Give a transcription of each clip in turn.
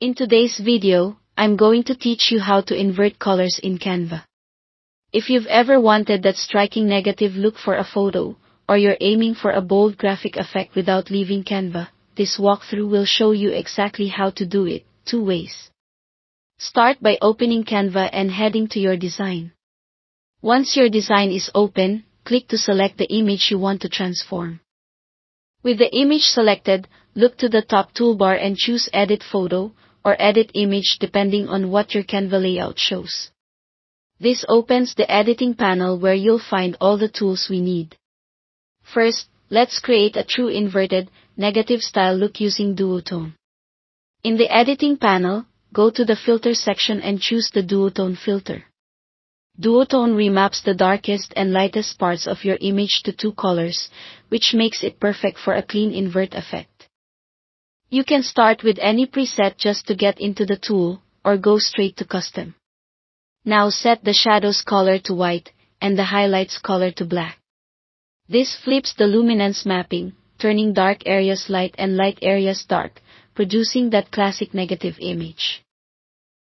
In today's video, I'm going to teach you how to invert colors in Canva. If you've ever wanted that striking negative look for a photo, or you're aiming for a bold graphic effect without leaving Canva, this walkthrough will show you exactly how to do it, 2 ways. Start by opening Canva and heading to your design. Once your design is open, click to select the image you want to transform. With the image selected, look to the top toolbar and choose Edit Photo, or Edit Image depending on what your Canva layout shows. This opens the editing panel where you'll find all the tools we need. First, let's create a true inverted, negative style look using duotone. In the editing panel, go to the filter section and choose the duotone filter. Duotone remaps the darkest and lightest parts of your image to 2 colors, which makes it perfect for a clean invert effect. You can start with any preset just to get into the tool, or go straight to custom. Now set the shadows color to white, and the highlights color to black. This flips the luminance mapping, turning dark areas light and light areas dark, producing that classic negative image.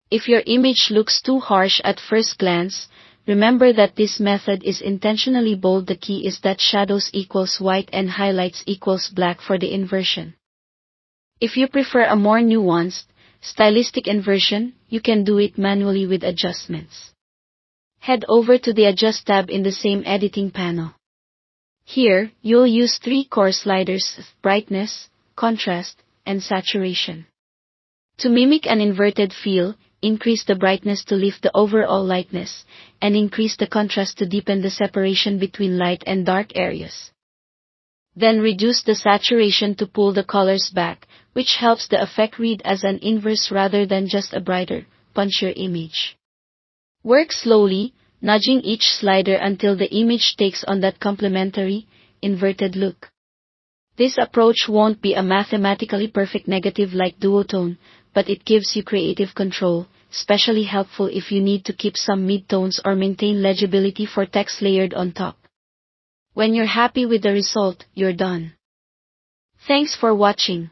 If your image looks too harsh at first glance, remember that this method is intentionally bold. The key is that shadows equals white and highlights equals black for the inversion. If you prefer a more nuanced, stylistic inversion, you can do it manually with adjustments. Head over to the Adjust tab in the same editing panel. Here, you'll use 3 core sliders: brightness, contrast, and saturation. To mimic an inverted feel, increase the brightness to lift the overall lightness, and increase the contrast to deepen the separation between light and dark areas. Then reduce the saturation to pull the colors back, which helps the effect read as an inverse rather than just a brighter, punchier image. Work slowly, nudging each slider until the image takes on that complementary, inverted look. This approach won't be a mathematically perfect negative like duotone, but it gives you creative control, especially helpful if you need to keep some midtones or maintain legibility for text layered on top. When you're happy with the result, you're done. Thanks for watching.